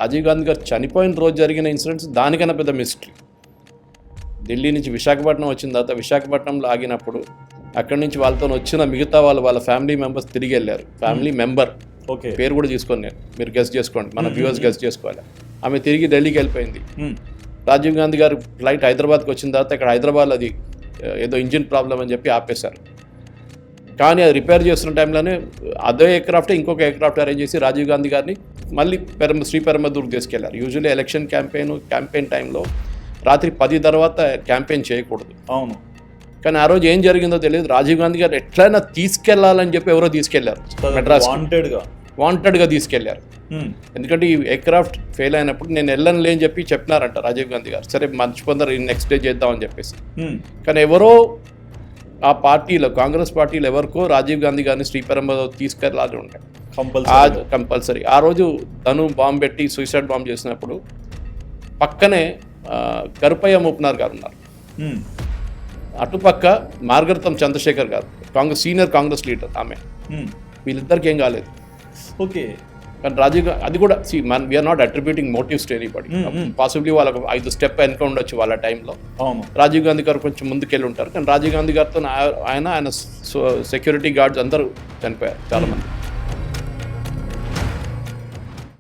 రాజీవ్ గాంధీ గారు చనిపోయిన రోజు జరిగిన ఇన్సిడెంట్స్ దానికన్నా పెద్ద మిస్టరీ. ఢిల్లీ నుంచి విశాఖపట్నం వచ్చిన తర్వాత విశాఖపట్నంలో ఆగినప్పుడు అక్కడి నుంచి వాళ్ళతో వచ్చిన మిగతా వాళ్ళ ఫ్యామిలీ మెంబర్స్ తిరిగి వెళ్ళారు. ఫ్యామిలీ మెంబర్ ఓకే, పేరు కూడా తీసుకొని నేను, మీరు గెస్ట్ చేసుకోండి, మన వ్యూవర్స్ గెస్ట్ చేసుకోవాలి. ఆమె తిరిగి ఢిల్లీకి వెళ్ళిపోయింది. రాజీవ్ గాంధీ గారు ఫ్లైట్ హైదరాబాద్కి వచ్చిన తర్వాత ఇక్కడ హైదరాబాద్లో అది ఏదో ఇంజిన్ ప్రాబ్లం అని చెప్పి ఆపేశారు. కానీ అది రిపేర్ చేస్తున్న టైంలోనే అదే ఎయిర్క్రాఫ్ట్ ఇంకొక ఎయిర్క్రాఫ్ట్ అరేంజ్ చేసి రాజీవ్ గాంధీ గారిని మళ్ళీ శ్రీపెరంబదూర్కి తీసుకెళ్లారు. యూజువల్లీ ఎలక్షన్ క్యాంపెయిన్ టైంలో రాత్రి 10 తర్వాత క్యాంపెయిన్ చేయకూడదు. అవును, కానీ ఆ రోజు ఏం జరిగిందో తెలియదు. రాజీవ్ గాంధీ గారు ఎట్లయినా తీసుకెళ్లాలని చెప్పి ఎవరో తీసుకెళ్లారు, మెడ్రాస్ వాంటెడ్గా తీసుకెళ్లారు. ఎందుకంటే ఈ ఎయిర్క్రాఫ్ట్ ఫెయిల్ అయినప్పుడు నేను వెళ్ళనులే అని చెప్పి చెప్పినారంట రాజీవ్ గాంధీ గారు. సరే మర్చిపోతారు, నెక్స్ట్ డే చేద్దామని చెప్పేసి. కానీ ఎవరో ఆ పార్టీలో, కాంగ్రెస్ పార్టీలో ఎవరికో రాజీవ్ గాంధీ గారిని శ్రీపెరంబదూర్ తీసుకెళ్ళాలి ఉంటాయి కంపల్సరీ. ఆ రోజు తను బాంబు పెట్టి సూసైడ్ బాంబు చేసినప్పుడు పక్కనే కరుపయ్య మూపనార్ గారు ఉన్నారు, అటుపక్క మార్గరతం చంద్రశేఖర్ గారు సీనియర్ కాంగ్రెస్ లీడర్, ఆమె. వీళ్ళిద్దరికి ఏం కాలేదు. ఓకే, కానీ రాజీవ్ అది కూడా we are not attributing motives to anybody. Possibly వాళ్ళకు 5 స్టెప్ వెనక ఉండొచ్చు వాళ్ళ టైంలో. రాజీవ్ గాంధీ గారు కొంచెం ముందుకెళ్ళి ఉంటారు. కానీ రాజీవ్ గాంధీ గారితో ఆయన సెక్యూరిటీ గార్డ్స్ అందరూ చనిపోయారు చాలా మంది.